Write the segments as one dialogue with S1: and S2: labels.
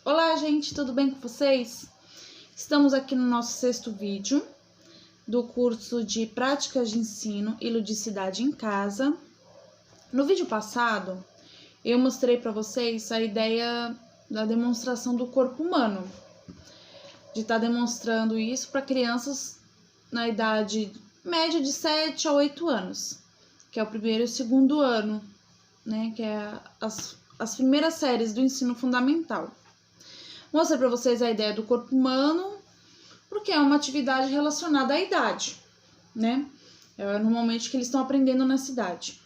S1: Olá, gente, tudo bem com vocês? Estamos aqui no nosso 6º vídeo do curso de Práticas de Ensino e Ludicidade em Casa. No vídeo passado, eu mostrei para vocês a ideia da demonstração do corpo humano, de estar demonstrando isso para crianças na idade média de 7 a 8 anos, que é o primeiro e o segundo ano, né, que é as primeiras séries do ensino fundamental. Mostrei para vocês a ideia do corpo humano, porque é uma atividade relacionada à idade, né? É normalmente que eles estão aprendendo nessa idade.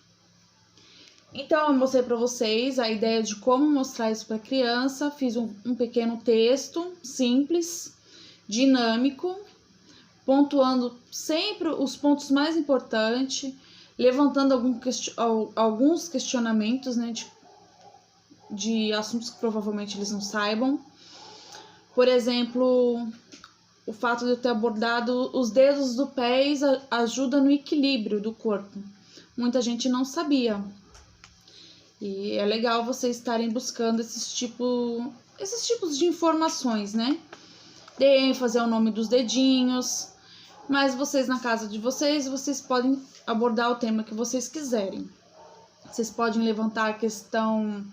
S1: Então, eu mostrei para vocês a ideia de como mostrar isso para a criança. Fiz um pequeno texto simples, dinâmico, pontuando sempre os pontos mais importantes, levantando alguns questionamentos, né, de assuntos que provavelmente eles não saibam. Por exemplo, o fato de eu ter abordado os dedos do pés ajuda no equilíbrio do corpo. Muita gente não sabia. E é legal vocês estarem buscando esses tipos de informações, né? Dei ênfase ao nome dos dedinhos, mas vocês na casa de vocês podem abordar o tema que vocês quiserem. Vocês podem levantar a questão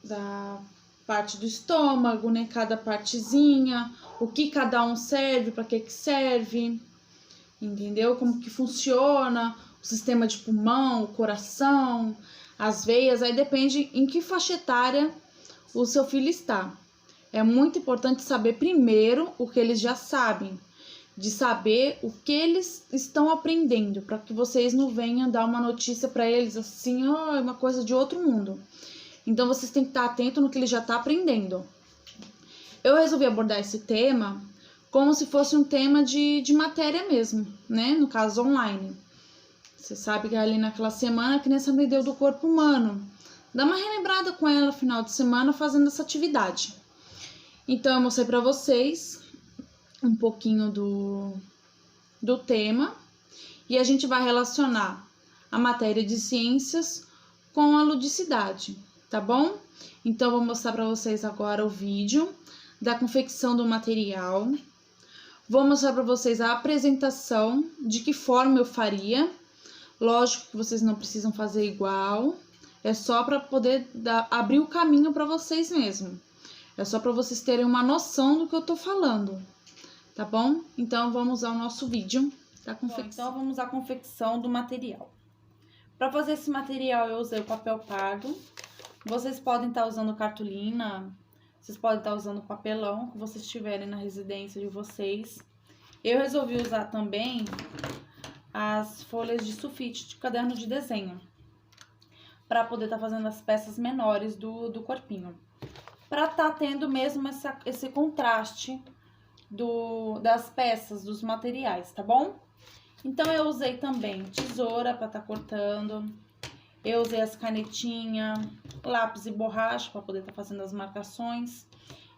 S1: da parte do estômago, né? Cada partezinha, o que cada um serve, para que serve, entendeu? Como que funciona o sistema de pulmão, o coração, as veias, aí depende em que faixa etária o seu filho está. É muito importante saber primeiro o que eles já sabem, de saber o que eles estão aprendendo, para que vocês não venham dar uma notícia para eles assim, é uma coisa de outro mundo. Então, vocês têm que estar atento no que ele já está aprendendo. Eu resolvi abordar esse tema como se fosse um tema de matéria mesmo, né? No caso, online. Você sabe que ali naquela semana a criança aprendeu do corpo humano. Dá uma relembrada com ela no final de semana fazendo essa atividade. Então, eu mostrei para vocês um pouquinho do tema. E a gente vai relacionar a matéria de ciências com a ludicidade. Tá bom? Então, vou mostrar para vocês agora o vídeo da confecção do material. Vou mostrar para vocês a apresentação, de que forma eu faria. Lógico que vocês não precisam fazer igual. É só para poder abrir o caminho para vocês mesmo. É só para vocês terem uma noção do que eu tô falando. Tá bom? Então, vamos ao nosso vídeo da confecção. Então, vamos à confecção do material. Para fazer esse material, eu usei o papel pardo. Vocês podem estar usando cartolina, vocês podem estar usando papelão que vocês tiverem na residência de vocês. Eu resolvi usar também as folhas de sulfite de caderno de desenho, para poder estar fazendo as peças menores do corpinho. Para estar tendo mesmo esse contraste das peças, dos materiais, tá bom? Então, eu usei também tesoura para estar cortando. Eu usei as canetinhas, lápis e borracha para poder estar fazendo as marcações.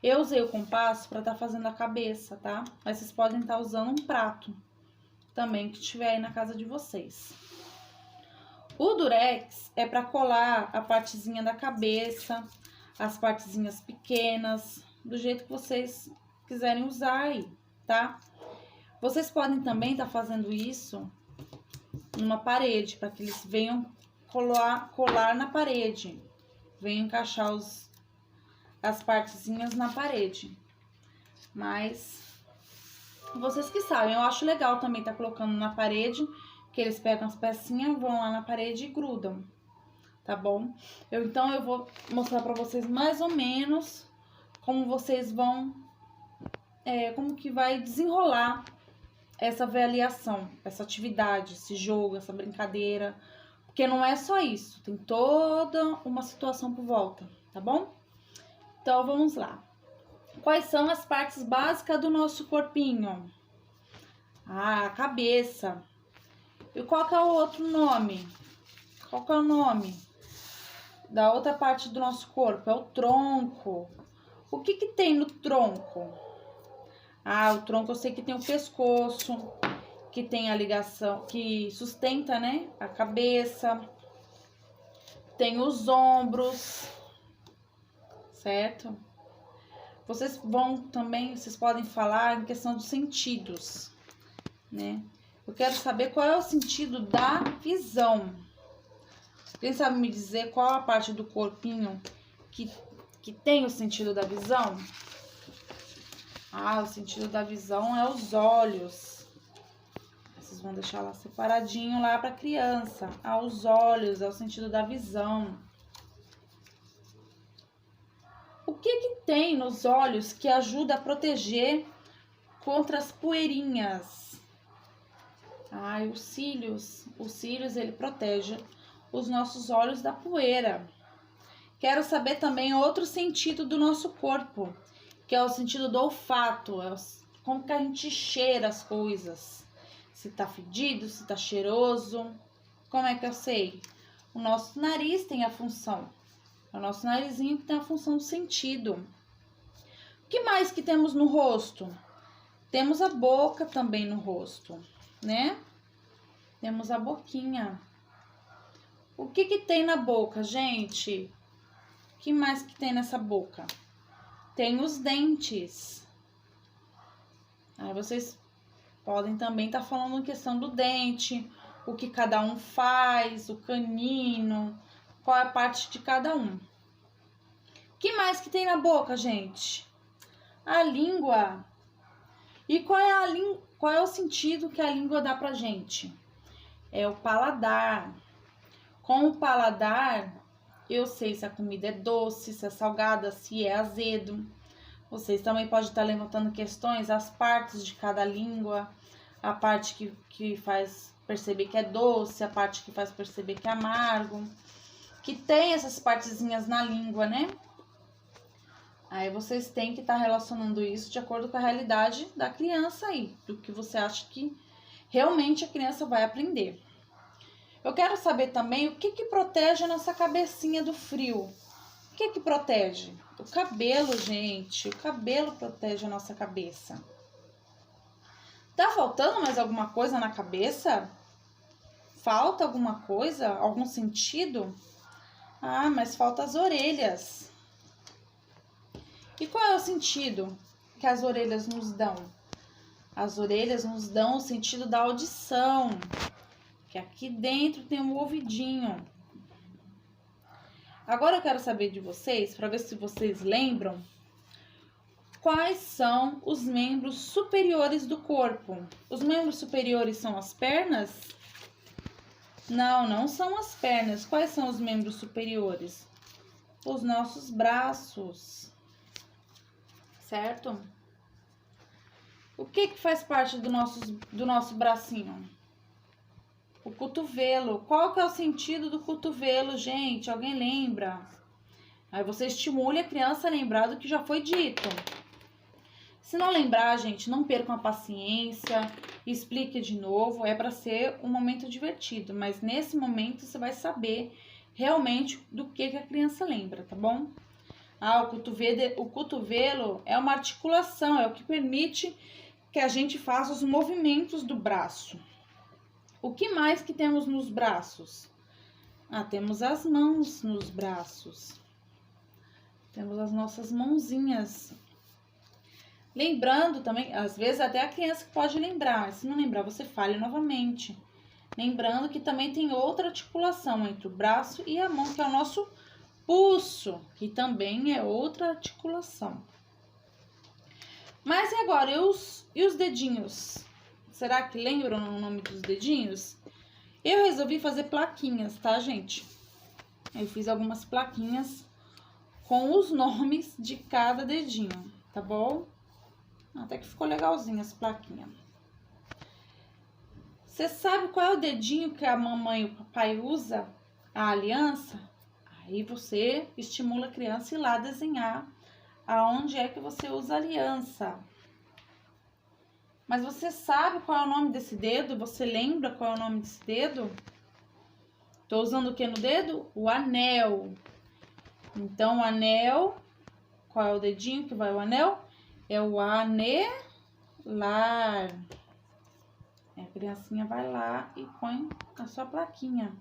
S1: Eu usei o compasso para estar fazendo a cabeça, tá? Mas vocês podem estar usando um prato também que tiver aí na casa de vocês. O durex é para colar a partezinha da cabeça, as partezinhas pequenas, do jeito que vocês quiserem usar aí, tá? Vocês podem também estar fazendo isso numa parede, para que eles venham colar na parede. Venham encaixar as partezinhas na parede. Mas vocês que sabem, eu acho legal também estar colocando na parede, que eles pegam as pecinhas, vão lá na parede e grudam, tá bom? Então, eu vou mostrar pra vocês mais ou menos como vocês vão, como que vai desenrolar essa avaliação, essa atividade, esse jogo, essa brincadeira. Porque não é só isso, tem toda uma situação por volta, tá bom? Então, vamos lá. Quais são as partes básicas do nosso corpinho? A cabeça. E qual que é o outro nome? Qual que é o nome da outra parte do nosso corpo? É o tronco. O que que tem no tronco? O tronco eu sei que tem o pescoço, que tem a ligação, que sustenta, né, a cabeça. Tem os ombros, certo? vocês podem falar em questão dos sentidos, né? Eu quero saber qual é o sentido da visão. Quem sabe me dizer qual a parte do corpinho que tem o sentido da visão? Ah, o sentido da visão é os olhos. Vocês vão deixar lá separadinho lá para criança. Ah, os olhos é o sentido da visão. O que tem nos olhos que ajuda a proteger contra as poeirinhas? Ah, os cílios. Os cílios, ele protege os nossos olhos da poeira. Quero saber também outro sentido do nosso corpo, que é o sentido do olfato, como que a gente cheira as coisas. Se tá fedido, se tá cheiroso. Como é que eu sei? O nosso nariz tem a função. É o nosso narizinho que tem a função do sentido. O que mais que temos no rosto? Temos a boca também no rosto, né? Temos a boquinha. O que tem na boca, gente? O que mais que tem nessa boca? Tem os dentes. Aí vocês podem também estar falando em questão do dente, o que cada um faz, o canino, qual é a parte de cada um. O que mais que tem na boca, gente? A língua. E qual é o sentido que a língua dá pra gente? É o paladar. Com o paladar, eu sei se a comida é doce, se é salgada, se é azedo. Vocês também podem estar levantando questões, as partes de cada língua, a parte que faz perceber que é doce, a parte que faz perceber que é amargo, que tem essas partezinhas na língua, né? Aí vocês têm que estar relacionando isso de acordo com a realidade da criança aí, do que você acha que realmente a criança vai aprender. Eu quero saber também o que protege a nossa cabecinha do frio. O que protege? O cabelo, gente. O cabelo protege a nossa cabeça. Tá faltando mais alguma coisa na cabeça? Falta alguma coisa? Algum sentido? Ah, mas falta as orelhas. E qual é o sentido que as orelhas nos dão? As orelhas nos dão o sentido da audição. Que aqui dentro tem um ouvidinho. Agora eu quero saber de vocês, para ver se vocês lembram, quais são os membros superiores do corpo. Os membros superiores são as pernas? Não, não são as pernas. Quais são os membros superiores? Os nossos braços. Certo? O que faz parte do nosso bracinho? O cotovelo. Qual que é o sentido do cotovelo, gente? Alguém lembra? Aí você estimule a criança a lembrar do que já foi dito. Se não lembrar, gente, não percam a paciência, explique de novo. É para ser um momento divertido, mas nesse momento você vai saber realmente do que a criança lembra, tá bom? Ah, o cotovelo é uma articulação, é o que permite que a gente faça os movimentos do braço. O que mais que temos nos braços? Ah, temos as mãos nos braços. Temos as nossas mãozinhas. Lembrando também, às vezes até a criança pode lembrar. Se não lembrar, você fale novamente. Lembrando que também tem outra articulação entre o braço e a mão, que é o nosso pulso, que também é outra articulação. Mas e agora? E os dedinhos? Será que lembram o nome dos dedinhos? Eu resolvi fazer plaquinhas, tá, gente? Eu fiz algumas plaquinhas com os nomes de cada dedinho, tá bom? Até que ficou legalzinha essa plaquinha. Você sabe qual é o dedinho que a mamãe e o papai usa a aliança? Aí você estimula a criança a ir lá desenhar aonde é que você usa a aliança. Mas você sabe qual é o nome desse dedo? Você lembra qual é o nome desse dedo? Tô usando o que no dedo? O anel. Então, o anel, qual é o dedinho que vai o anel? É o anelar. A criancinha vai lá e põe a sua plaquinha.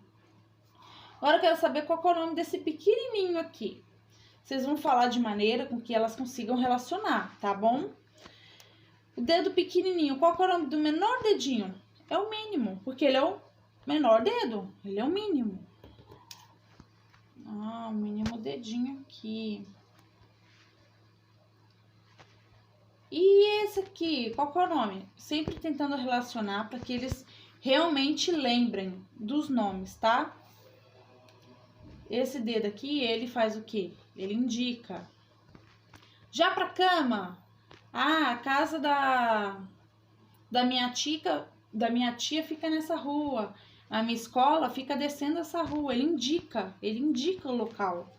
S1: Agora eu quero saber qual é o nome desse pequenininho aqui. vocês vão falar de maneira com que elas consigam relacionar, tá bom? O dedo pequenininho, qual que é o nome do menor dedinho? É o mínimo, porque ele é o menor dedo, ele é o mínimo. Ah, o mínimo dedinho aqui. E esse aqui, qual que é o nome? Sempre tentando relacionar para que eles realmente lembrem dos nomes, tá? Esse dedo aqui, ele faz o quê? Ele indica. Já pra cama, a casa da minha tia fica nessa rua. A minha escola fica descendo essa rua. Ele indica o local.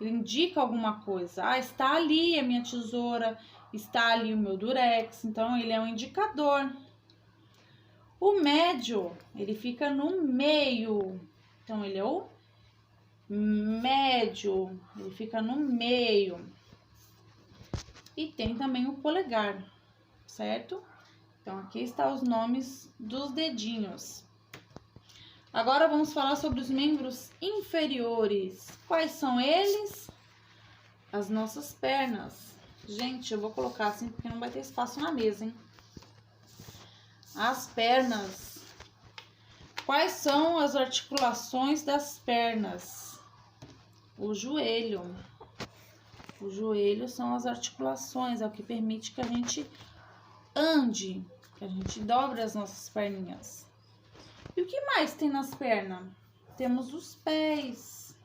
S1: Ele indica alguma coisa. Ah, está ali a minha tesoura, está ali o meu durex. Então, ele é um indicador. O médio, ele fica no meio. Então, ele é o médio. Ele fica no meio. E tem também o polegar, certo? Então, aqui estão os nomes dos dedinhos. Agora, vamos falar sobre os membros inferiores. Quais são eles? As nossas pernas. Gente, eu vou colocar assim porque não vai ter espaço na mesa, hein? As pernas. Quais são as articulações das pernas? O joelho. O joelho são as articulações, é o que permite que a gente ande, que a gente dobre as nossas perninhas. E o que mais tem nas pernas? Temos os pés.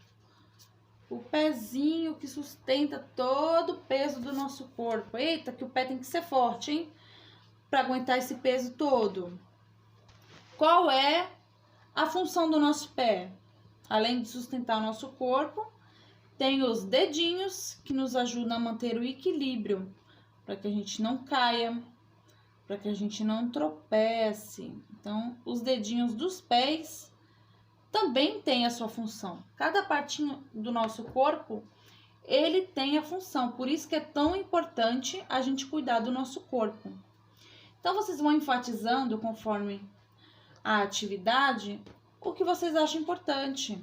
S1: O pezinho que sustenta todo o peso do nosso corpo. Eita, que o pé tem que ser forte, hein? Para aguentar esse peso todo. Qual é a função do nosso pé? Além de sustentar o nosso corpo, tem os dedinhos que nos ajudam a manter o equilíbrio, para que a gente não caia, para que a gente não tropece. Então, os dedinhos dos pés também têm a sua função. Cada partinho do nosso corpo, ele tem a função. Por isso que é tão importante a gente cuidar do nosso corpo. Então, vocês vão enfatizando, conforme a atividade, o que vocês acham importante.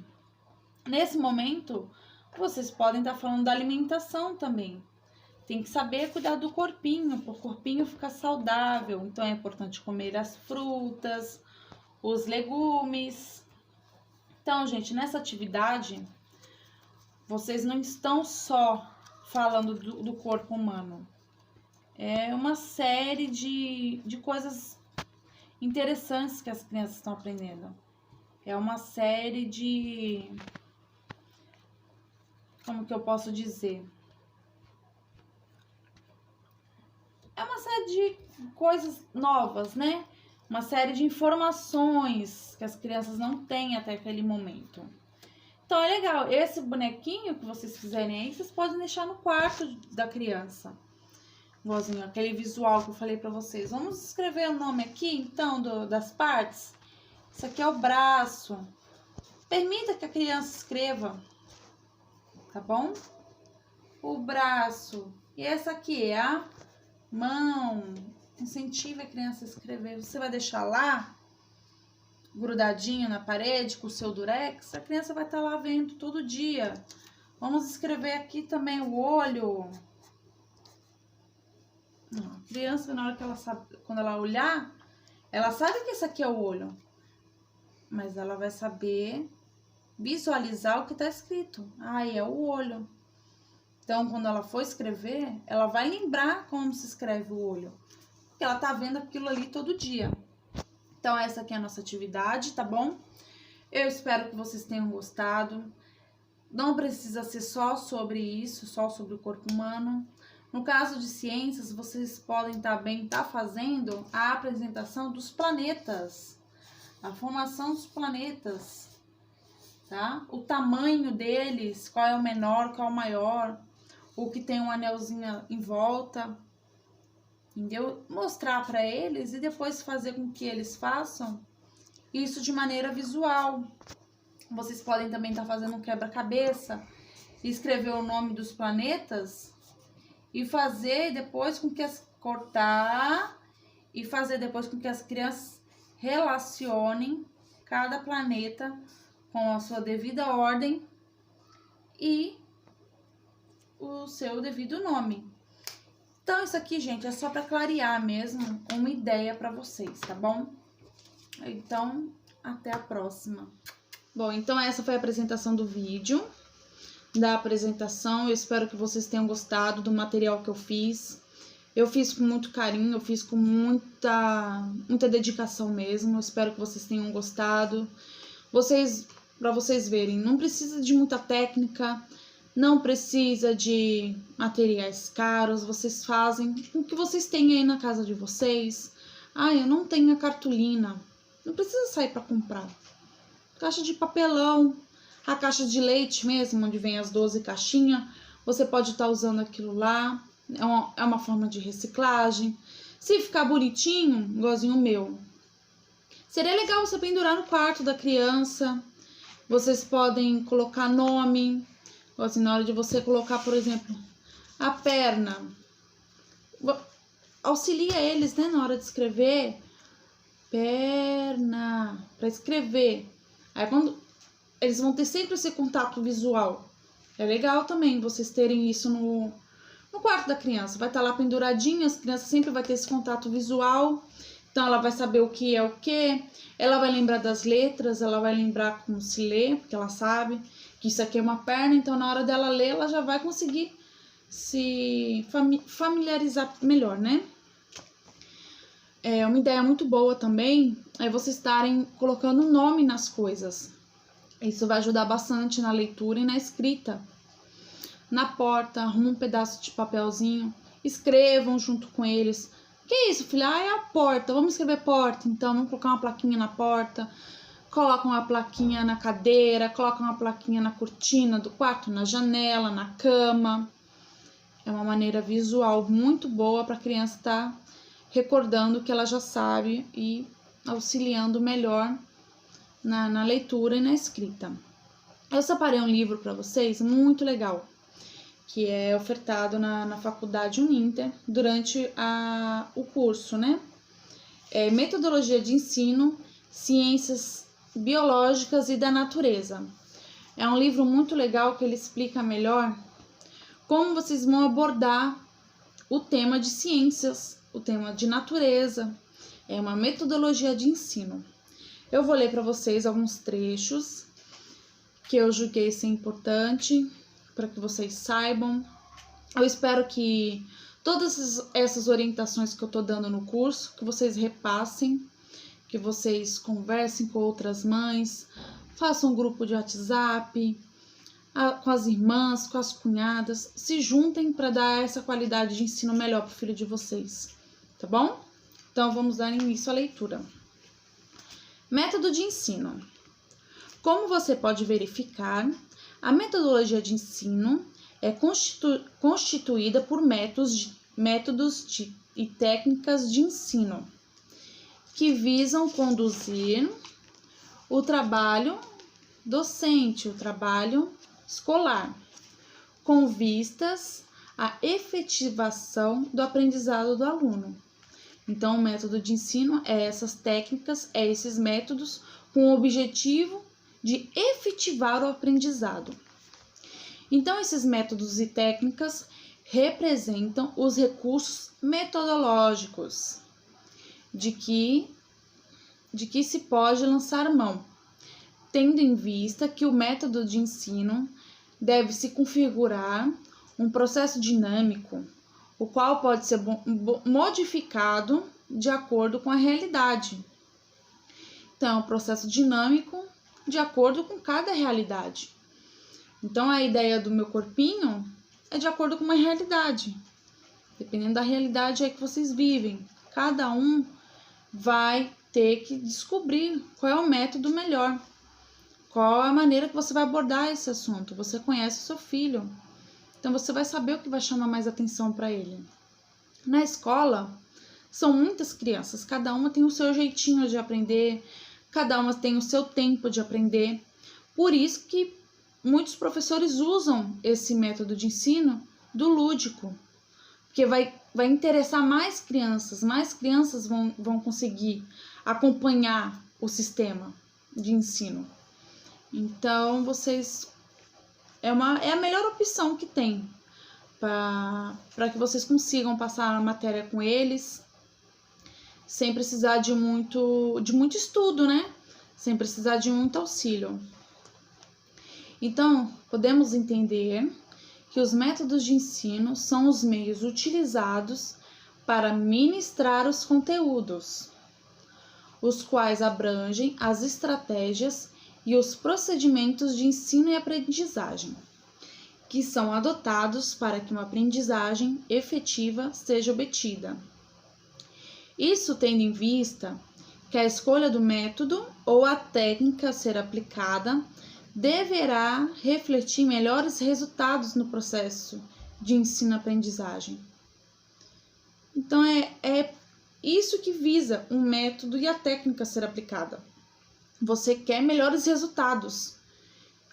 S1: Nesse momento, vocês podem estar falando da alimentação também. Tem que saber cuidar do corpinho, para o corpinho ficar saudável. Então, é importante comer as frutas, os legumes. Então, gente, nessa atividade, vocês não estão só falando do corpo humano. É uma série de coisas interessantes que as crianças estão aprendendo. É uma série de... Como que eu posso dizer? É uma série de coisas novas, né? Uma série de informações que as crianças não têm até aquele momento. Então é legal, esse bonequinho que vocês fizerem aí, vocês podem deixar no quarto da criança. Igualzinho, aquele visual que eu falei pra vocês. Vamos escrever o nome aqui, então, das partes. Isso aqui é o braço. Permita que a criança escreva, tá bom? O braço. E essa aqui é a mão. Incentive a criança a escrever. Você vai deixar lá, grudadinho na parede, com o seu durex. A criança vai estar lá vendo todo dia. Vamos escrever aqui também o olho. A criança, na hora que ela sabe, quando ela olhar, ela sabe que esse aqui é o olho. Mas ela vai saber visualizar o que está escrito. É o olho. Então, quando ela for escrever, ela vai lembrar como se escreve o olho. Porque ela tá vendo aquilo ali todo dia. Então, essa aqui é a nossa atividade, tá bom? Eu espero que vocês tenham gostado. Não precisa ser só sobre isso, só sobre o corpo humano. No caso de ciências, vocês podem também estar fazendo a apresentação dos planetas. A formação dos planetas, tá? O tamanho deles, qual é o menor, qual é o maior, o que tem um anelzinho em volta, entendeu? Mostrar para eles e depois fazer com que eles façam isso de maneira visual. Vocês podem também estar fazendo um quebra-cabeça, escrever o nome dos planetas e fazer depois com que cortar e fazer depois com que as crianças relacionem cada planeta com a sua devida ordem e o seu devido nome. Então, isso aqui, gente, é só para clarear mesmo uma ideia para vocês, tá bom? Então, até a próxima. Bom, então essa foi a apresentação do vídeo, da apresentação. Eu espero que vocês tenham gostado do material que eu fiz. Eu fiz com muito carinho, eu fiz com muita dedicação mesmo. Eu espero que vocês tenham gostado. Para vocês verem, não precisa de muita técnica, não precisa de materiais caros, vocês fazem com o que vocês têm aí na casa de vocês. Ah, eu não tenho a cartolina, não precisa sair para comprar. Caixa de papelão, a caixa de leite mesmo, onde vem as 12 caixinhas, você pode estar usando aquilo lá, é uma forma de reciclagem. Se ficar bonitinho, igualzinho o meu, seria legal você pendurar no quarto da criança. Vocês podem colocar nome, assim, na hora de você colocar, por exemplo, a perna. Auxilia eles, né, na hora de escrever. Perna, para escrever. Aí quando eles vão ter sempre esse contato visual. É legal também vocês terem isso no quarto da criança. Vai estar lá penduradinha, as crianças sempre vai ter esse contato visual. Então, ela vai saber o que é o que, ela vai lembrar das letras, ela vai lembrar como se lê, porque ela sabe que isso aqui é uma perna, então na hora dela ler, ela já vai conseguir se familiarizar melhor, né? Uma ideia muito boa também é vocês estarem colocando nome nas coisas. Isso vai ajudar bastante na leitura e na escrita. Na porta, arruma um pedaço de papelzinho, escrevam junto com eles. Que isso, filha? Ah, é a porta. Vamos escrever porta. Então, vamos colocar uma plaquinha na porta. Coloca uma plaquinha na cadeira. Coloca uma plaquinha na cortina do quarto, na janela, na cama. É uma maneira visual muito boa para a criança estar recordando o que ela já sabe e auxiliando melhor na leitura e na escrita. Eu separei um livro para vocês muito legal, que é ofertado na faculdade Uninter durante o curso, né? Metodologia de ensino, ciências biológicas e da natureza. É um livro muito legal que ele explica melhor como vocês vão abordar o tema de ciências, o tema de natureza. É uma metodologia de ensino. Eu vou ler para vocês alguns trechos que eu julguei ser importante para que vocês saibam. Eu espero que todas essas orientações que eu tô dando no curso, que vocês repassem, que vocês conversem com outras mães, façam um grupo de WhatsApp, com as irmãs, com as cunhadas, se juntem para dar essa qualidade de ensino melhor para o filho de vocês, tá bom? Então, vamos dar início à leitura. Método de ensino. Como você pode verificar, a metodologia de ensino é constituída por métodos e técnicas de ensino que visam conduzir o trabalho docente, o trabalho escolar, com vistas à efetivação do aprendizado do aluno. Então, o método de ensino é essas técnicas, é esses métodos com o objetivo de efetivar o aprendizado. Então, esses métodos e técnicas representam os recursos metodológicos de que se pode lançar mão, tendo em vista que o método de ensino deve se configurar um processo dinâmico, o qual pode ser modificado de acordo com a realidade. Então, é um processo dinâmico de acordo com cada realidade. Então, a ideia do meu corpinho é de acordo com uma realidade. Dependendo da realidade aí que vocês vivem, cada um vai ter que descobrir qual é o método melhor. Qual é a maneira que você vai abordar esse assunto? Você conhece o seu filho, então você vai saber o que vai chamar mais atenção para ele. Na escola, são muitas crianças, cada uma tem o seu jeitinho de aprender, cada uma tem o seu tempo de aprender. Por isso que muitos professores usam esse método de ensino do lúdico, porque vai interessar mais crianças vão conseguir acompanhar o sistema de ensino. Então, vocês... é a melhor opção que tem para que vocês consigam passar a matéria com eles, sem precisar de muito estudo, né? Sem precisar de muito auxílio. Então, podemos entender que os métodos de ensino são os meios utilizados para ministrar os conteúdos, os quais abrangem as estratégias e os procedimentos de ensino e aprendizagem, que são adotados para que uma aprendizagem efetiva seja obtida. Isso tendo em vista que a escolha do método ou a técnica a ser aplicada deverá refletir melhores resultados no processo de ensino-aprendizagem. Então, é isso que visa um método e a técnica a ser aplicada. Você quer melhores resultados.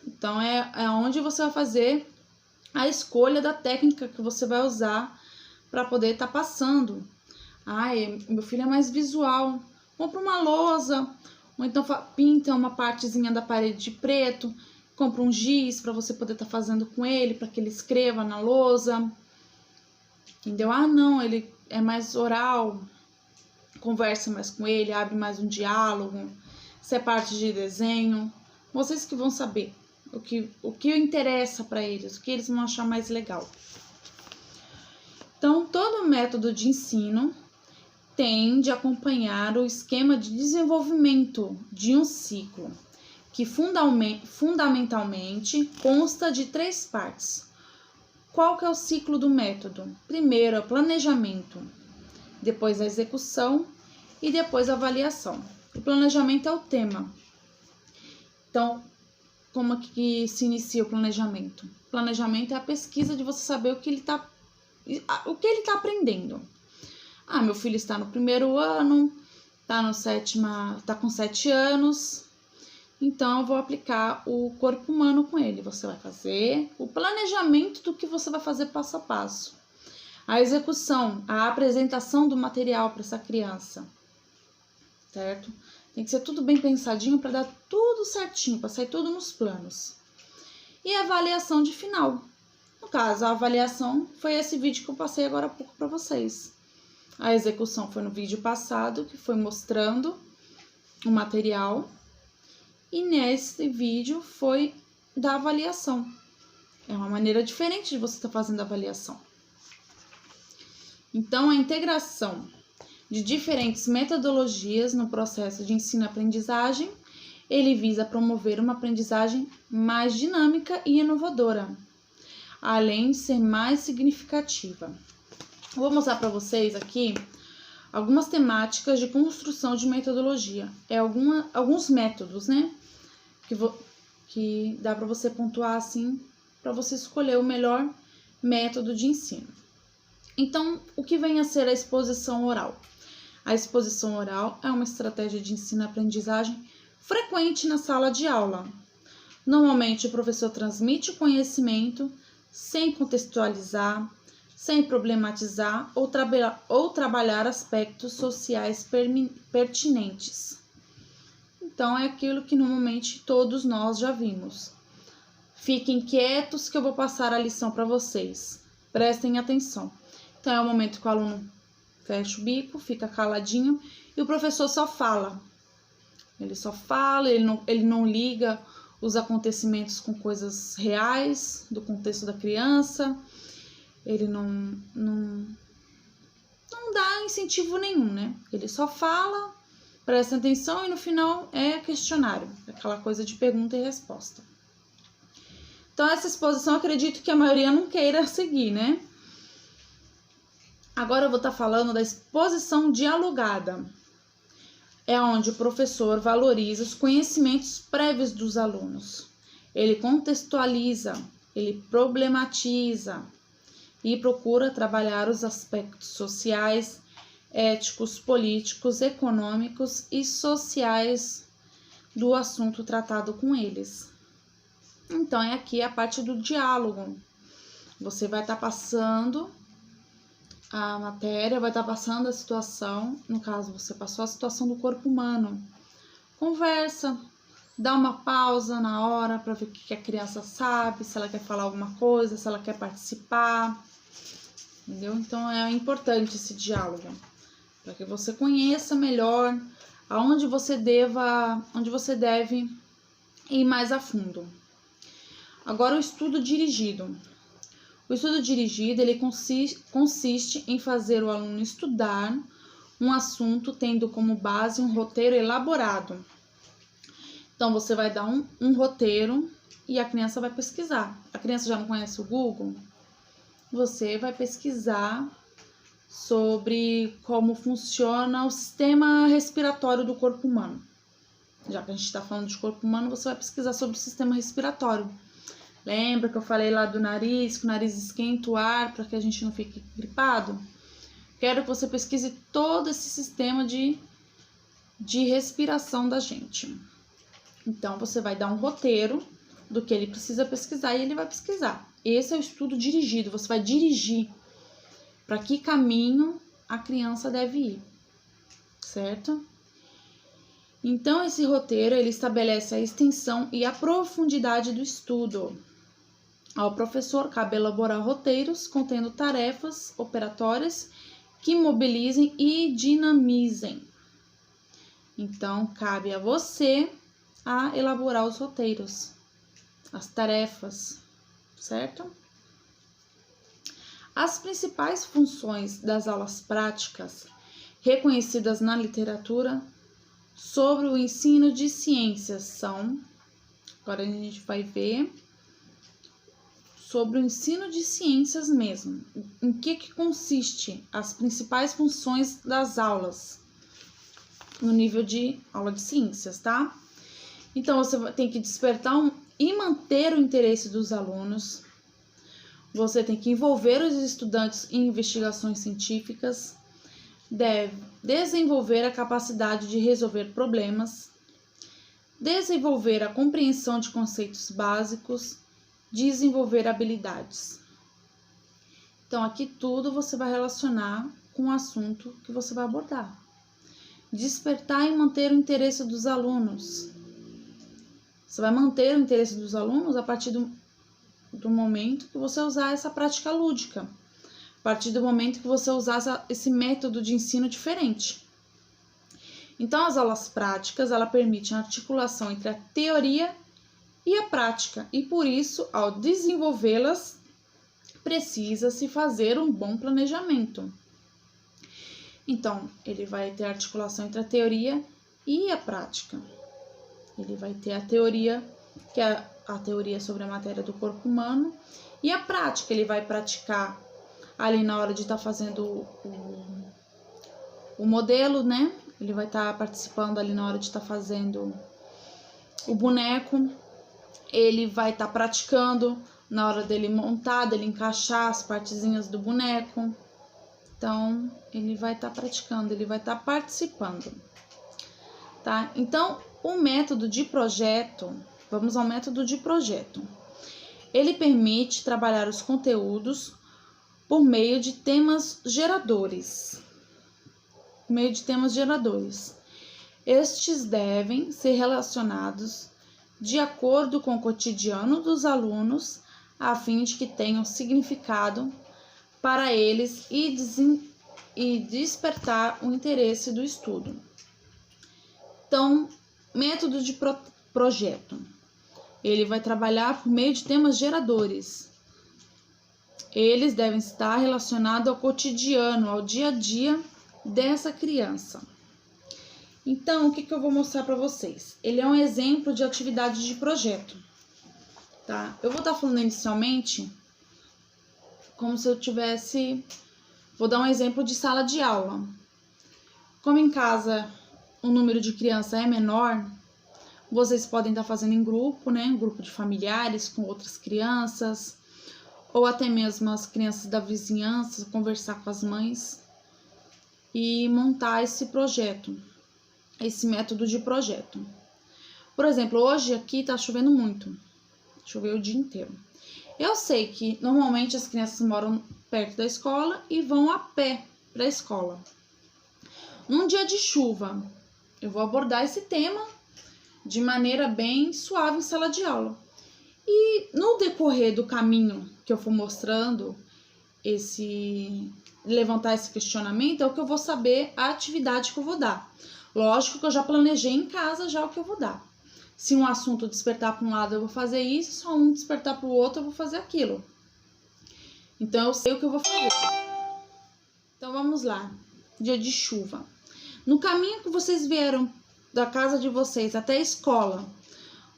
S1: Então, é onde você vai fazer a escolha da técnica que você vai usar para poder estar passando. Meu filho é mais visual. Compra uma lousa, ou então pinta uma partezinha da parede de preto, compra um giz para você poder estar fazendo com ele, para que ele escreva na lousa. Entendeu? Não, ele é mais oral, conversa mais com ele, abre mais um diálogo, se é parte de desenho. Vocês que vão saber o que interessa para eles, o que eles vão achar mais legal. Então, todo método de ensino tem de acompanhar o esquema de desenvolvimento de um ciclo, que fundamentalmente consta de 3 partes. Qual que é o ciclo do método? Primeiro é o planejamento, depois a execução e depois a avaliação. O planejamento é o tema. Então, como é que se inicia o planejamento? O planejamento é a pesquisa de você saber o que ele está aprendendo. Meu filho está no primeiro ano, está com 7 anos, então eu vou aplicar o corpo humano com ele. Você vai fazer o planejamento do que você vai fazer passo a passo. A execução, a apresentação do material para essa criança, certo? Tem que ser tudo bem pensadinho para dar tudo certinho, para sair tudo nos planos. E a avaliação de final. No caso, a avaliação foi esse vídeo que eu passei agora há pouco para vocês. A execução foi no vídeo passado, que foi mostrando o material. E nesse vídeo foi da avaliação. É uma maneira diferente de você estar fazendo a avaliação. Então, a integração de diferentes metodologias no processo de ensino-aprendizagem, ele visa promover uma aprendizagem mais dinâmica e inovadora, além de ser mais significativa. Vou mostrar para vocês aqui algumas temáticas de construção de metodologia. Alguns métodos, né? Que dá para você pontuar assim, para você escolher o melhor método de ensino. Então, o que vem a ser a exposição oral? A exposição oral é uma estratégia de ensino-aprendizagem frequente na sala de aula. Normalmente, o professor transmite o conhecimento sem contextualizar, sem problematizar ou trabalhar aspectos sociais pertinentes. Então, é aquilo que normalmente todos nós já vimos. Fiquem quietos que eu vou passar a lição para vocês. Prestem atenção. Então, é o momento que o aluno fecha o bico, fica caladinho e o professor só fala. Ele só fala, ele não liga os acontecimentos com coisas reais do contexto da criança. Ele não dá incentivo nenhum, né? Ele só fala, presta atenção e no final é questionário, aquela coisa de pergunta e resposta. Então, essa exposição eu acredito que a maioria não queira seguir, né? Agora eu vou estar falando da exposição dialogada. É onde o professor valoriza os conhecimentos prévios dos alunos. Ele contextualiza, ele problematiza e procura trabalhar os aspectos sociais, éticos, políticos, econômicos e sociais do assunto tratado com eles. Então, é aqui a parte do diálogo. Você vai estar passando a matéria, vai estar passando a situação, no caso, você passou a situação do corpo humano. Conversa, dá uma pausa na hora para ver o que a criança sabe, se ela quer falar alguma coisa, se ela quer participar. entendeu? Então é importante esse diálogo, para que você conheça melhor onde você deve ir mais a fundo. Agora, o estudo dirigido. O estudo dirigido, ele consiste em fazer o aluno estudar um assunto tendo como base um roteiro elaborado. Então, você vai dar um roteiro e a criança vai pesquisar. A criança já não conhece o Google? Você vai pesquisar sobre como funciona o sistema respiratório do corpo humano. Já que a gente está falando de corpo humano, você vai pesquisar sobre o sistema respiratório. Lembra que eu falei lá do nariz, que o nariz esquenta o ar para que a gente não fique gripado? Quero que você pesquise todo esse sistema de respiração da gente. Então, você vai dar um roteiro do que ele precisa pesquisar e ele vai pesquisar. Esse é o estudo dirigido, você vai dirigir para que caminho a criança deve ir, certo? Então, esse roteiro, ele estabelece a extensão e a profundidade do estudo. Ao professor cabe elaborar roteiros contendo tarefas operatórias que mobilizem e dinamizem. Então, cabe a você a elaborar os roteiros, as tarefas, certo? As principais funções das aulas práticas reconhecidas na literatura sobre o ensino de ciências são, agora a gente vai ver sobre o ensino de ciências mesmo, em que consiste as principais funções das aulas no nível de aula de ciências, tá? Então, você tem que despertar e manter o interesse dos alunos, você tem que envolver os estudantes em investigações científicas, deve desenvolver a capacidade de resolver problemas, desenvolver a compreensão de conceitos básicos, desenvolver habilidades. Então, aqui tudo você vai relacionar com o assunto que você vai abordar. Despertar e manter o interesse dos alunos. Você vai manter o interesse dos alunos a partir do momento que você usar essa prática lúdica, a partir do momento que você usar esse método de ensino diferente. Então, as aulas práticas, ela permite a articulação entre a teoria e a prática, e por isso, ao desenvolvê-las, precisa-se fazer um bom planejamento. Então, ele vai ter articulação entre a teoria e a prática. Ele vai ter a teoria, que é a teoria sobre a matéria do corpo humano, e a prática, ele vai praticar ali na hora de estar fazendo o modelo, né? Ele vai estar participando ali na hora de estar fazendo o boneco. Ele vai estar praticando na hora dele montar, dele encaixar as partezinhas do boneco. Então, ele vai estar praticando, ele vai estar participando, tá? Então, o método de projeto, vamos ao método de projeto. Ele permite trabalhar os conteúdos por meio de temas geradores. Estes devem ser relacionados de acordo com o cotidiano dos alunos, a fim de que tenham significado para eles e despertar o interesse do estudo. Então, método de projeto. Ele vai trabalhar por meio de temas geradores. Eles devem estar relacionados ao cotidiano, ao dia a dia dessa criança. Então, o que eu vou mostrar para vocês? Ele é um exemplo de atividade de projeto, tá? Eu vou estar falando inicialmente como se eu tivesse... Vou dar um exemplo de sala de aula. Como em casa o número de crianças é menor, vocês podem estar fazendo em grupo, né? Um grupo de familiares com outras crianças, ou até mesmo as crianças da vizinhança, conversar com as mães e montar esse projeto, esse método de projeto. Por exemplo, hoje aqui tá chovendo muito, choveu o dia inteiro. Eu sei que normalmente as crianças moram perto da escola e vão a pé para a escola. Num dia de chuva, eu vou abordar esse tema de maneira bem suave em sala de aula. E no decorrer do caminho que eu for mostrando, levantar esse questionamento é o que eu vou saber, a atividade que eu vou dar. Lógico que eu já planejei em casa já o que eu vou dar. Se um assunto despertar para um lado, eu vou fazer isso, se um despertar para o outro, eu vou fazer aquilo. Então, eu sei o que eu vou fazer. Então, vamos lá. Dia de chuva. No caminho que vocês vieram da casa de vocês até a escola,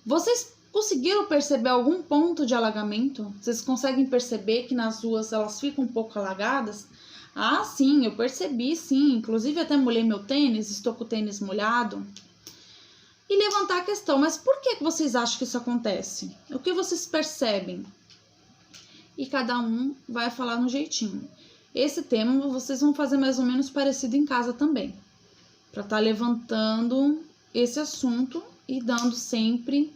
S1: vocês conseguiram perceber algum ponto de alagamento? Vocês conseguem perceber que nas ruas elas ficam um pouco alagadas? Ah, sim, eu percebi, sim. Inclusive, até molhei meu tênis, estou com o tênis molhado. E levantar a questão, mas por que vocês acham que isso acontece? O que vocês percebem? E cada um vai falar no jeitinho. Esse tema vocês vão fazer mais ou menos parecido em casa também. Para estar levantando esse assunto e dando sempre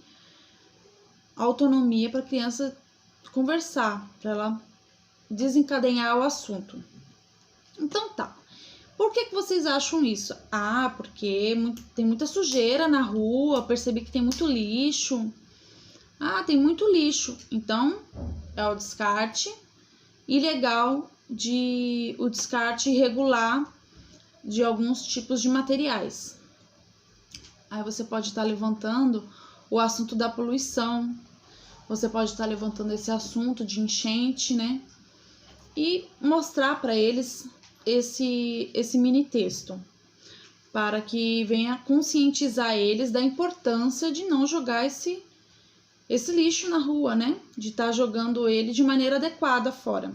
S1: autonomia para a criança conversar, para ela desencadear o assunto. Então tá. Por que vocês acham isso? Ah, porque tem muita sujeira na rua, percebi que tem muito lixo. Ah, tem muito lixo. Então, é o descarte ilegal, o descarte irregular de alguns tipos de materiais. Aí você pode estar levantando o assunto da poluição, você pode estar levantando esse assunto de enchente, né? E mostrar para eles esse mini texto, para que venha conscientizar eles da importância de não jogar esse lixo na rua, né? De estar jogando ele de maneira adequada fora.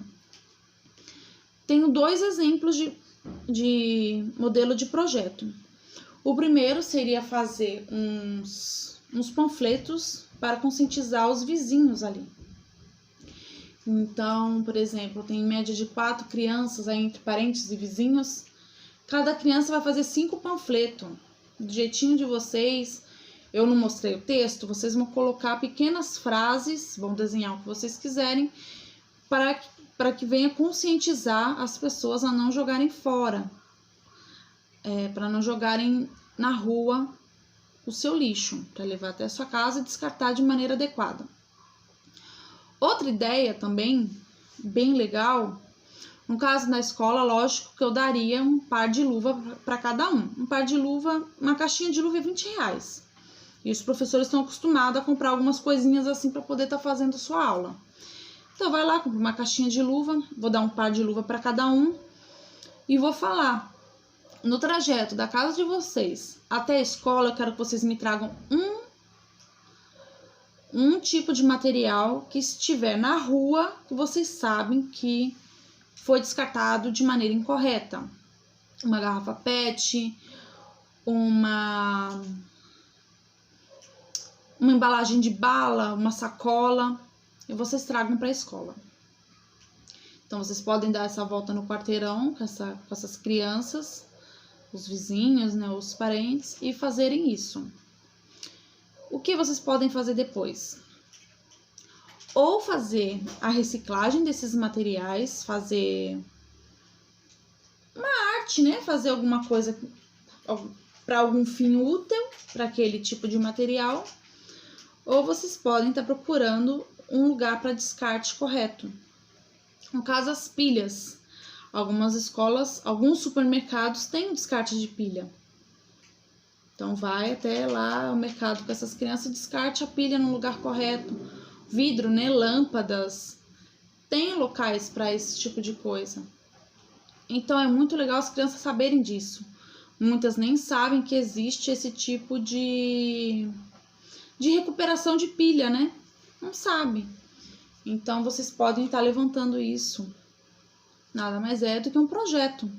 S1: Tenho 2 exemplos de modelo de projeto. O primeiro seria fazer uns panfletos para conscientizar os vizinhos ali. Então, por exemplo, tem em média de 4 crianças aí entre parentes e vizinhos. Cada criança vai fazer 5 panfletos, do jeitinho de vocês. Eu não mostrei o texto, vocês vão colocar pequenas frases, vão desenhar o que vocês quiserem, para que venha conscientizar as pessoas a não jogarem fora, para não jogarem na rua o seu lixo, para levar até a sua casa e descartar de maneira adequada. Outra ideia também, bem legal, no caso da escola, lógico que eu daria um par de luva para cada um. Um par de luva, uma caixinha de luva é R$20. E os professores estão acostumados a comprar algumas coisinhas assim para poder estar fazendo sua aula. Então, vai lá, compra uma caixinha de luva, vou dar um par de luva para cada um e vou falar. No trajeto da casa de vocês até a escola, eu quero que vocês me tragam um tipo de material que estiver na rua, que vocês sabem que foi descartado de maneira incorreta. Uma garrafa PET, uma embalagem de bala, uma sacola, e vocês tragam para a escola. Então, vocês podem dar essa volta no quarteirão com essas crianças, os vizinhos, né, os parentes, e fazerem isso. O que vocês podem fazer depois? Ou fazer a reciclagem desses materiais, fazer uma arte, né? Fazer alguma coisa para algum fim útil para aquele tipo de material. Ou vocês podem estar procurando um lugar para descarte correto. No caso, as pilhas. Algumas escolas, alguns supermercados têm descarte de pilha. Então, vai até lá ao mercado com essas crianças, descarte a pilha no lugar correto. Vidro, né? Lâmpadas. Tem locais para esse tipo de coisa. Então, é muito legal as crianças saberem disso. Muitas nem sabem que existe esse tipo de recuperação de pilha, né? Não sabe. Então, vocês podem estar levantando isso. Nada mais é do que um projeto.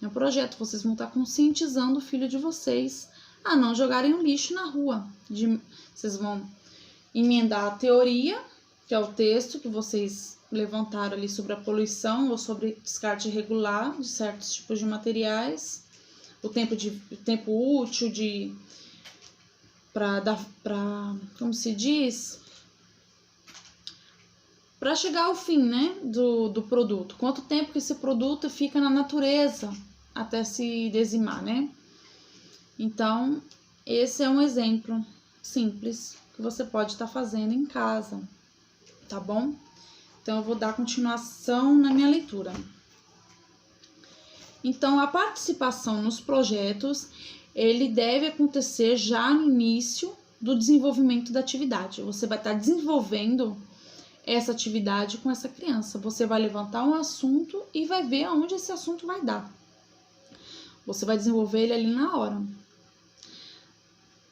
S1: É um projeto. Vocês vão estar conscientizando o filho de vocês a não jogarem o lixo na rua. Vocês vão emendar a teoria, que é o texto que vocês levantaram ali sobre a poluição ou sobre descarte irregular de certos tipos de materiais. O tempo útil como se diz, para chegar ao fim, né, do produto. Quanto tempo que esse produto fica na natureza até se dizimar, né? Então, esse é um exemplo simples que você pode estar fazendo em casa, tá bom? Então, eu vou dar continuação na minha leitura. Então, a participação nos projetos, ele deve acontecer já no início do desenvolvimento da atividade. Você vai estar desenvolvendo essa atividade com essa criança. Você vai levantar um assunto e vai ver aonde esse assunto vai dar. Você vai desenvolver ele ali na hora,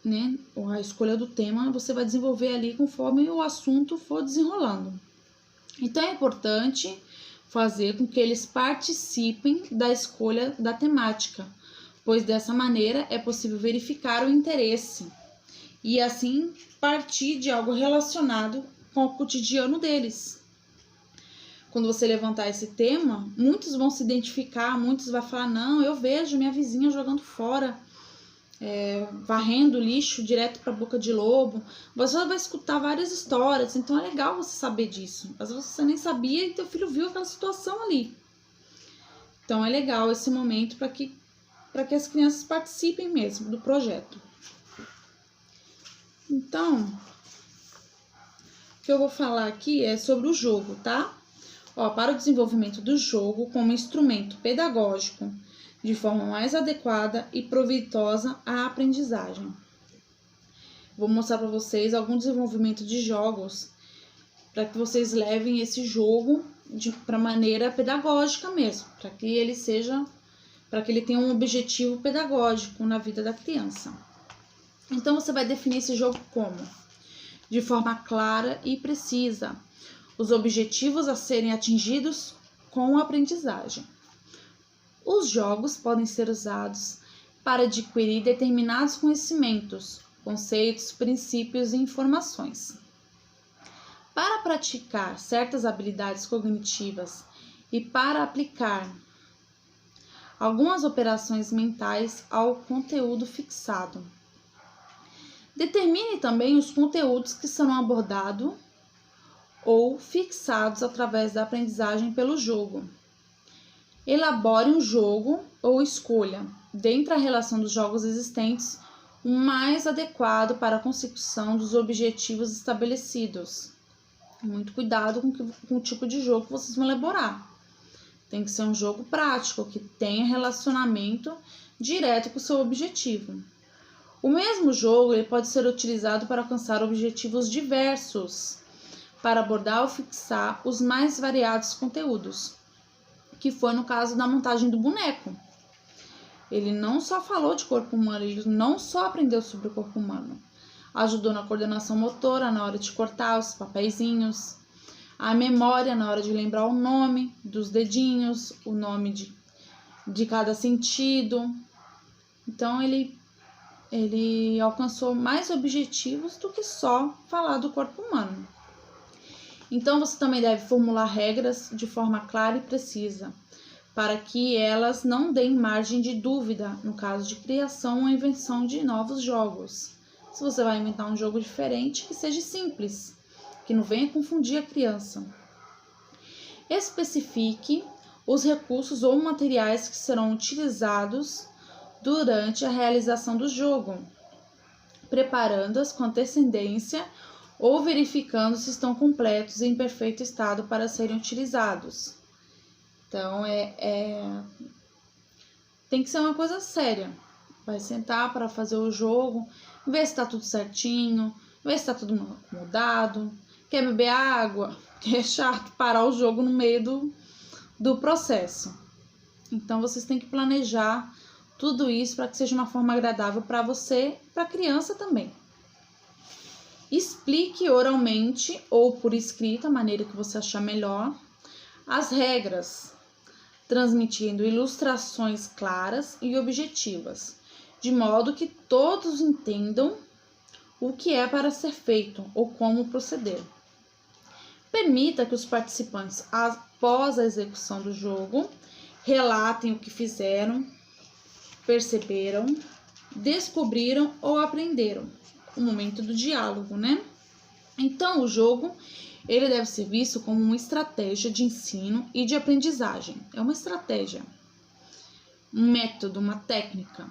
S1: né? A escolha do tema você vai desenvolver ali conforme o assunto for desenrolando. Então, é importante fazer com que eles participem da escolha da temática, pois dessa maneira é possível verificar o interesse e assim partir de algo relacionado com o cotidiano deles. Quando você levantar esse tema, muitos vão se identificar, muitos vão falar, não, eu vejo minha vizinha jogando fora, varrendo lixo direto para a boca de lobo. Você vai escutar várias histórias, então é legal você saber disso. Às vezes você nem sabia e teu filho viu aquela situação ali. Então é legal esse momento para que as crianças participem mesmo do projeto. Então, o que eu vou falar aqui é sobre o jogo, tá? Para o desenvolvimento do jogo como instrumento pedagógico, de forma mais adequada e proveitosa à aprendizagem. Vou mostrar para vocês algum desenvolvimento de jogos para que vocês levem esse jogo para maneira pedagógica mesmo, para que ele tenha um objetivo pedagógico na vida da criança. Então você vai definir esse jogo como? De forma clara e precisa, os objetivos a serem atingidos com a aprendizagem. Os jogos podem ser usados para adquirir determinados conhecimentos, conceitos, princípios e informações. Para praticar certas habilidades cognitivas e para aplicar algumas operações mentais ao conteúdo fixado. Determine também os conteúdos que serão abordados ou fixados através da aprendizagem pelo jogo. Elabore um jogo ou escolha, dentre a relação dos jogos existentes, o mais adequado para a consecução dos objetivos estabelecidos. Muito cuidado com o tipo de jogo que vocês vão elaborar. Tem que ser um jogo prático, que tenha relacionamento direto com o seu objetivo. O mesmo jogo ele pode ser utilizado para alcançar objetivos diversos, para abordar ou fixar os mais variados conteúdos, que foi no caso da montagem do boneco. Ele não só falou de corpo humano, ele não só aprendeu sobre o corpo humano. Ajudou na coordenação motora, na hora de cortar os papeizinhos, a memória na hora de lembrar o nome dos dedinhos, o nome de cada sentido. Então, ele alcançou mais objetivos do que só falar do corpo humano. Então, você também deve formular regras de forma clara e precisa, para que elas não deem margem de dúvida no caso de criação ou invenção de novos jogos. Se você vai inventar um jogo diferente, que seja simples, que não venha confundir a criança. Especifique os recursos ou materiais que serão utilizados durante a realização do jogo, preparando-as com antecedência ou verificando se estão completos e em perfeito estado para serem utilizados. Então, tem que ser uma coisa séria. Vai sentar para fazer o jogo, ver se está tudo certinho, ver se está tudo mudado, quer beber água, que é chato parar o jogo no meio do processo. Então, vocês têm que planejar tudo isso para que seja uma forma agradável para você e para a criança também. Explique oralmente ou por escrito, a maneira que você achar melhor, as regras, transmitindo ilustrações claras e objetivas, de modo que todos entendam o que é para ser feito ou como proceder. Permita que os participantes, após a execução do jogo, relatem o que fizeram, perceberam, descobriram ou aprenderam. O momento do diálogo, né? Então, o jogo, ele deve ser visto como uma estratégia de ensino e de aprendizagem. É uma estratégia, um método, uma técnica.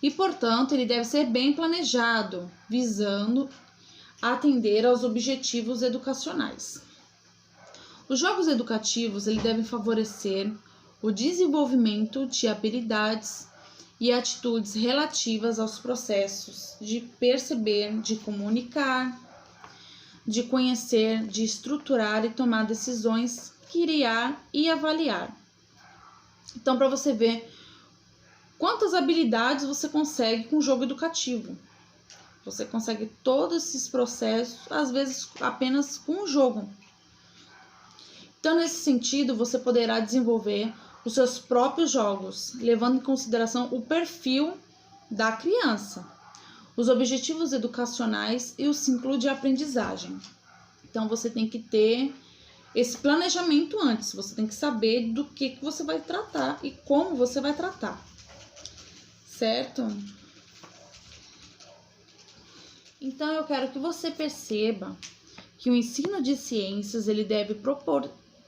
S1: E, portanto, ele deve ser bem planejado, visando atender aos objetivos educacionais. Os jogos educativos eles devem favorecer o desenvolvimento de habilidades e atitudes relativas aos processos de perceber, de comunicar, de conhecer, de estruturar e tomar decisões, criar e avaliar. Então, para você ver quantas habilidades você consegue com o jogo educativo. Você consegue todos esses processos, às vezes apenas com o jogo. Então, nesse sentido, você poderá desenvolver os seus próprios jogos, levando em consideração o perfil da criança, os objetivos educacionais e o ciclo de aprendizagem. Então, você tem que ter esse planejamento antes, você tem que saber do que você vai tratar e como você vai tratar, certo? Então, eu quero que você perceba que o ensino de ciências ele deve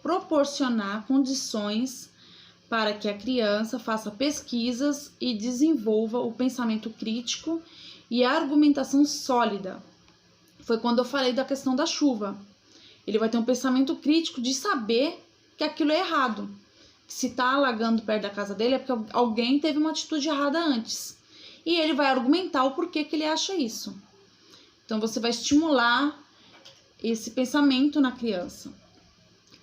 S1: proporcionar condições para que a criança faça pesquisas e desenvolva o pensamento crítico e a argumentação sólida. Foi quando eu falei da questão da chuva. Ele vai ter um pensamento crítico de saber que aquilo é errado. Se está alagando perto da casa dele é porque alguém teve uma atitude errada antes. E ele vai argumentar o porquê que ele acha isso. Então, você vai estimular esse pensamento na criança.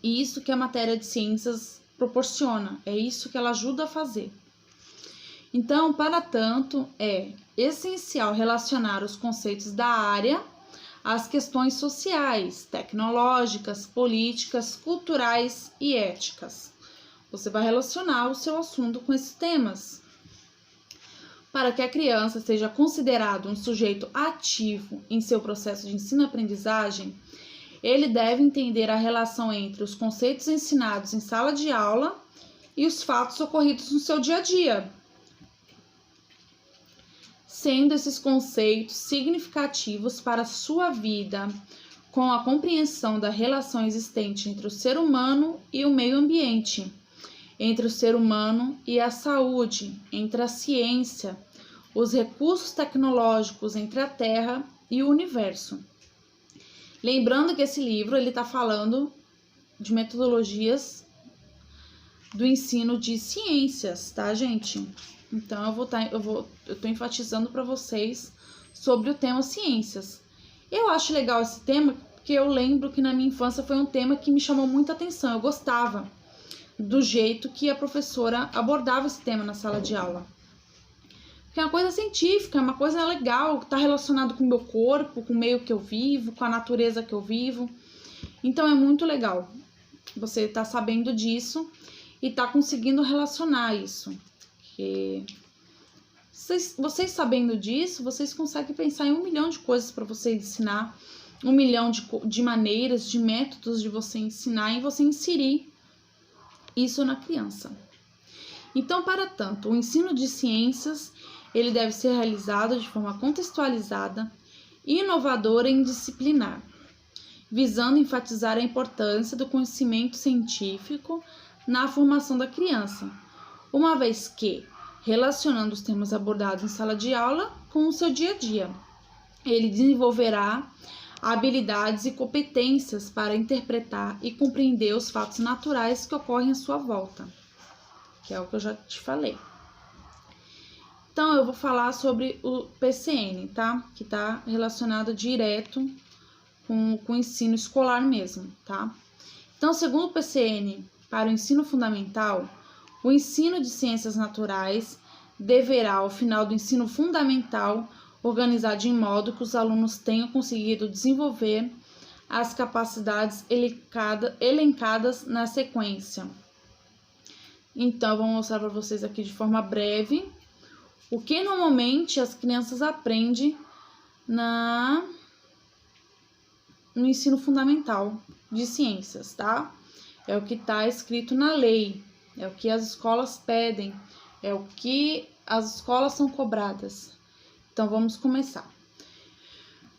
S1: E isso que a matéria de ciências proporciona. É isso que ela ajuda a fazer. Então, para tanto, é essencial relacionar os conceitos da área às questões sociais, tecnológicas, políticas, culturais e éticas. Você vai relacionar o seu assunto com esses temas. Para que a criança seja considerado um sujeito ativo em seu processo de ensino-aprendizagem, ele deve entender a relação entre os conceitos ensinados em sala de aula e os fatos ocorridos no seu dia a dia, sendo esses conceitos significativos para a sua vida, com a compreensão da relação existente entre o ser humano e o meio ambiente, entre o ser humano e a saúde, entre a ciência, os recursos tecnológicos, entre a Terra e o universo. Lembrando que esse livro ele está falando de metodologias do ensino de ciências, tá, gente? Então, eu tô enfatizando para vocês sobre o tema ciências. Eu acho legal esse tema porque eu lembro que na minha infância foi um tema que me chamou muita atenção. Eu gostava do jeito que a professora abordava esse tema na sala de aula. Porque é uma coisa científica, é uma coisa legal, que está relacionado com o meu corpo, com o meio que eu vivo, com a natureza que eu vivo. Então é muito legal você tá sabendo disso e tá conseguindo relacionar isso. Porque vocês sabendo disso, vocês conseguem pensar em 1 milhão de coisas para você ensinar, 1 milhão de maneiras, de métodos de você ensinar e você inserir isso na criança. Então, para tanto, o ensino de ciências ele deve ser realizado de forma contextualizada, inovadora e indisciplinar, visando enfatizar a importância do conhecimento científico na formação da criança, uma vez que, relacionando os temas abordados em sala de aula com o seu dia a dia, ele desenvolverá habilidades e competências para interpretar e compreender os fatos naturais que ocorrem à sua volta, que é o que eu já te falei. Então, eu vou falar sobre o PCN, tá? Que está relacionado direto com o ensino escolar mesmo, tá? Então, segundo o PCN, para o ensino fundamental, o ensino de ciências naturais deverá, ao final do ensino fundamental, organizar de modo que os alunos tenham conseguido desenvolver as capacidades elencadas na sequência. Então, eu vou mostrar para vocês aqui de forma breve o que normalmente as crianças aprendem no ensino fundamental de ciências, tá? É o que está escrito na lei, é o que as escolas pedem, é o que as escolas são cobradas. Então, vamos começar.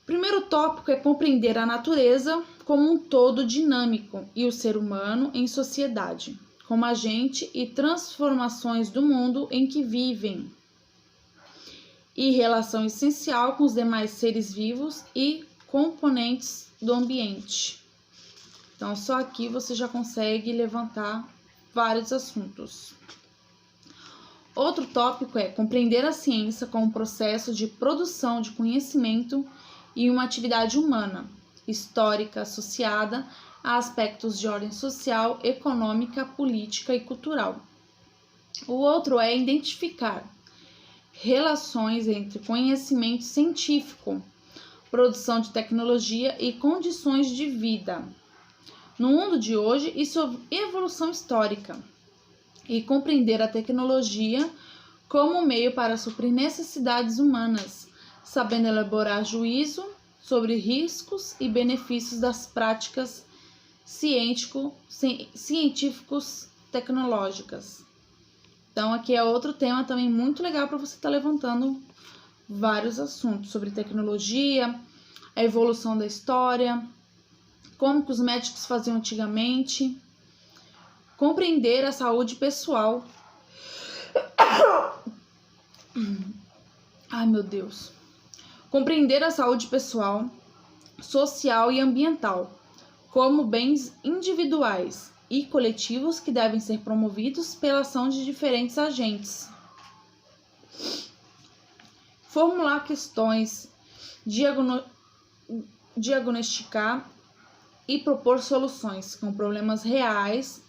S1: O primeiro tópico é compreender a natureza como um todo dinâmico e o ser humano em sociedade, como agente e transformações do mundo em que vivem, e relação essencial com os demais seres vivos e componentes do ambiente. Então, só aqui você já consegue levantar vários assuntos. Outro tópico é compreender a ciência como um processo de produção de conhecimento e uma atividade humana, histórica, associada a aspectos de ordem social, econômica, política e cultural. O outro é identificar relações entre conhecimento científico, produção de tecnologia e condições de vida. No mundo de hoje, isso é evolução histórica. E compreender a tecnologia como meio para suprir necessidades humanas, sabendo elaborar juízo sobre riscos e benefícios das práticas científicos tecnológicas. Então, aqui é outro tema também muito legal para você estar levantando vários assuntos sobre tecnologia, a evolução da história, como que os médicos faziam antigamente. Compreender a saúde pessoal. Ai, meu Deus. Compreender a saúde pessoal, social e ambiental, como bens individuais e coletivos que devem ser promovidos pela ação de diferentes agentes. Formular questões, diagnosticar e propor soluções com problemas reais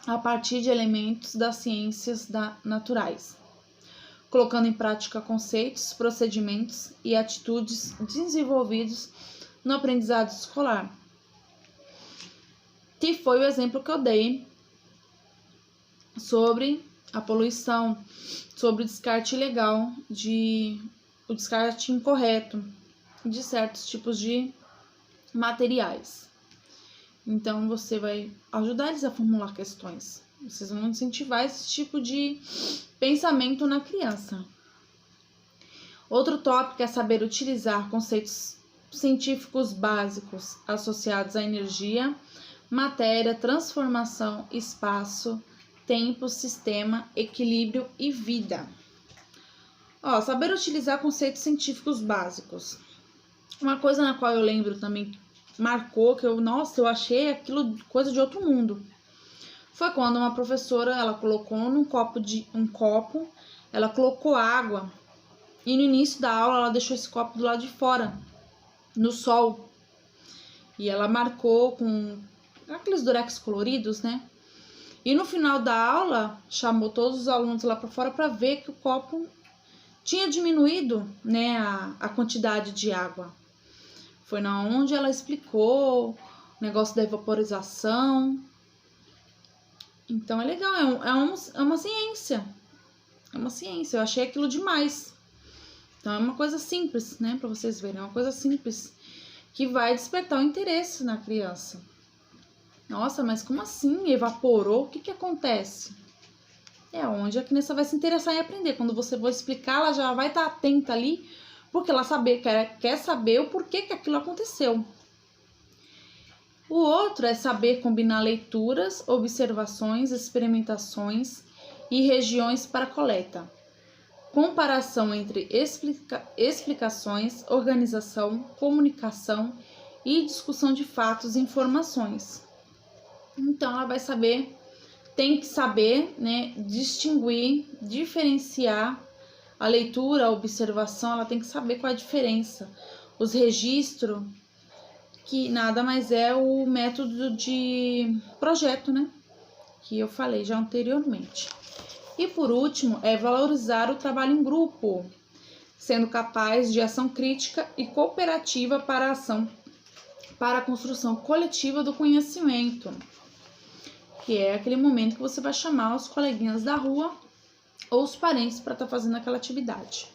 S1: a partir de elementos das ciências naturais, colocando em prática conceitos, procedimentos e atitudes desenvolvidos no aprendizado escolar. Que foi o exemplo que eu dei sobre a poluição, sobre o descarte ilegal, o descarte incorreto de certos tipos de materiais. Então, você vai ajudar eles a formular questões. Vocês vão incentivar esse tipo de pensamento na criança. Outro tópico é saber utilizar conceitos científicos básicos associados à energia, matéria, transformação, espaço, tempo, sistema, equilíbrio e vida. Saber utilizar conceitos científicos básicos. Uma coisa na qual eu lembro também marcou, que eu achei aquilo coisa de outro mundo. Foi quando uma professora, ela colocou num copo, ela colocou água e no início da aula ela deixou esse copo do lado de fora, no sol. E ela marcou com aqueles durex coloridos, né? E no final da aula, chamou todos os alunos lá para fora para ver que o copo tinha diminuído, né, a quantidade de água. Foi na onde ela explicou o negócio da evaporização. Então é legal, é uma ciência. É uma ciência, eu achei aquilo demais. Então é uma coisa simples, né, para vocês verem. É uma coisa simples que vai despertar o interesse na criança. Nossa, mas como assim? Evaporou? O que acontece? É onde a criança vai se interessar em aprender. Quando você for explicar, ela já vai estar atenta ali, porque ela quer saber o porquê que aquilo aconteceu. O outro é saber combinar leituras, observações, experimentações e regiões para coleta. Comparação entre explicações, organização, comunicação e discussão de fatos e informações. Então, ela vai saber, tem que saber, né, distinguir, diferenciar a leitura, a observação, ela tem que saber qual é a diferença. Os registros, que nada mais é o método de projeto, né, que eu falei já anteriormente. E por último, é valorizar o trabalho em grupo, sendo capaz de ação crítica e cooperativa para a construção coletiva do conhecimento, que é aquele momento que você vai chamar os coleguinhas da rua ou os parentes para estar fazendo aquela atividade.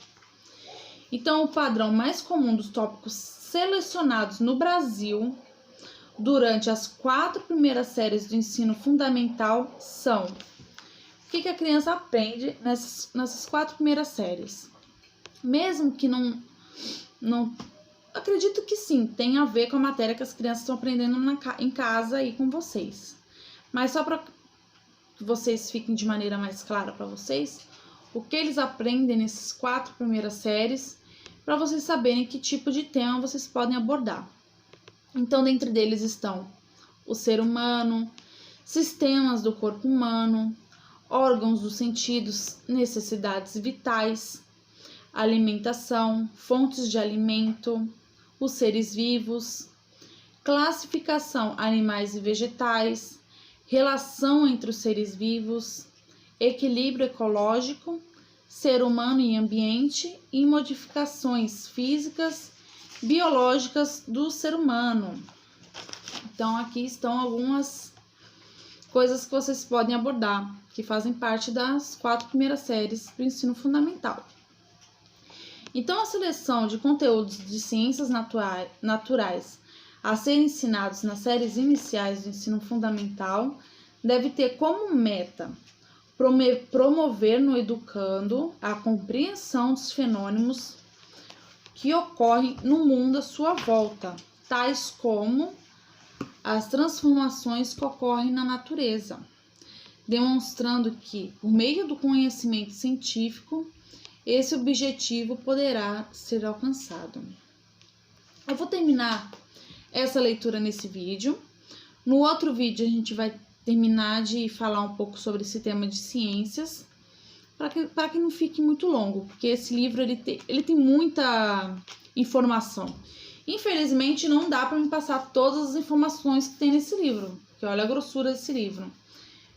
S1: Então, o padrão mais comum dos tópicos selecionados no Brasil durante as 4 primeiras séries do ensino fundamental são: o que a criança aprende nessas 4 primeiras séries? Mesmo que não acredito que sim, tem a ver com a matéria que as crianças estão aprendendo em casa e com vocês. Mas só para que vocês fiquem de maneira mais clara para vocês, o que eles aprendem nessas 4 primeiras séries, para vocês saberem que tipo de tema vocês podem abordar. Então, dentre deles estão o ser humano, sistemas do corpo humano, órgãos dos sentidos, necessidades vitais, alimentação, fontes de alimento, os seres vivos, classificação animais e vegetais, relação entre os seres vivos, equilíbrio ecológico, ser humano e ambiente e modificações físicas, biológicas do ser humano. Então, aqui estão algumas coisas que vocês podem abordar, que fazem parte das 4 primeiras séries do ensino fundamental. Então, a seleção de conteúdos de ciências naturais a serem ensinados nas séries iniciais do ensino fundamental deve ter como meta promover no educando a compreensão dos fenômenos que ocorrem no mundo à sua volta, tais como as transformações que ocorrem na natureza, demonstrando que, por meio do conhecimento científico, esse objetivo poderá ser alcançado. Eu vou terminar essa leitura nesse vídeo. No outro vídeo a gente vai terminar de falar um pouco sobre esse tema de ciências, para que não fique muito longo, porque esse livro ele tem muita informação. Infelizmente não dá para me passar todas as informações que tem nesse livro, porque olha a grossura desse livro.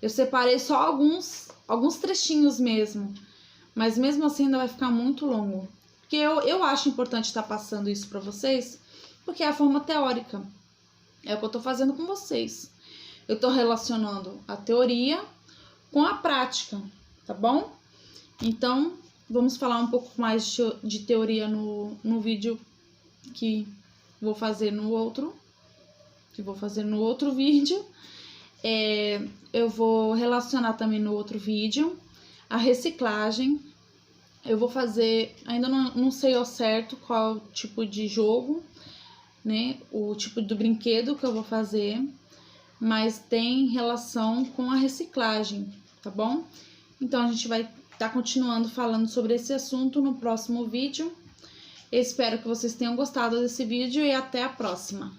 S1: Eu separei só alguns trechinhos mesmo, mas mesmo assim ainda vai ficar muito longo. Porque eu acho importante estar passando isso para vocês, porque é a forma teórica. É o que eu estou fazendo com vocês. Eu estou relacionando a teoria com a prática, tá bom? Então, vamos falar um pouco mais de teoria no vídeo que vou fazer no outro vídeo. Eu vou relacionar também no outro vídeo a reciclagem. Eu vou fazer, ainda não sei ao certo qual tipo de jogo, né? O tipo do brinquedo que eu vou fazer, mas tem relação com a reciclagem, tá bom? Então, a gente vai estar continuando falando sobre esse assunto no próximo vídeo. Eu espero que vocês tenham gostado desse vídeo e até a próxima.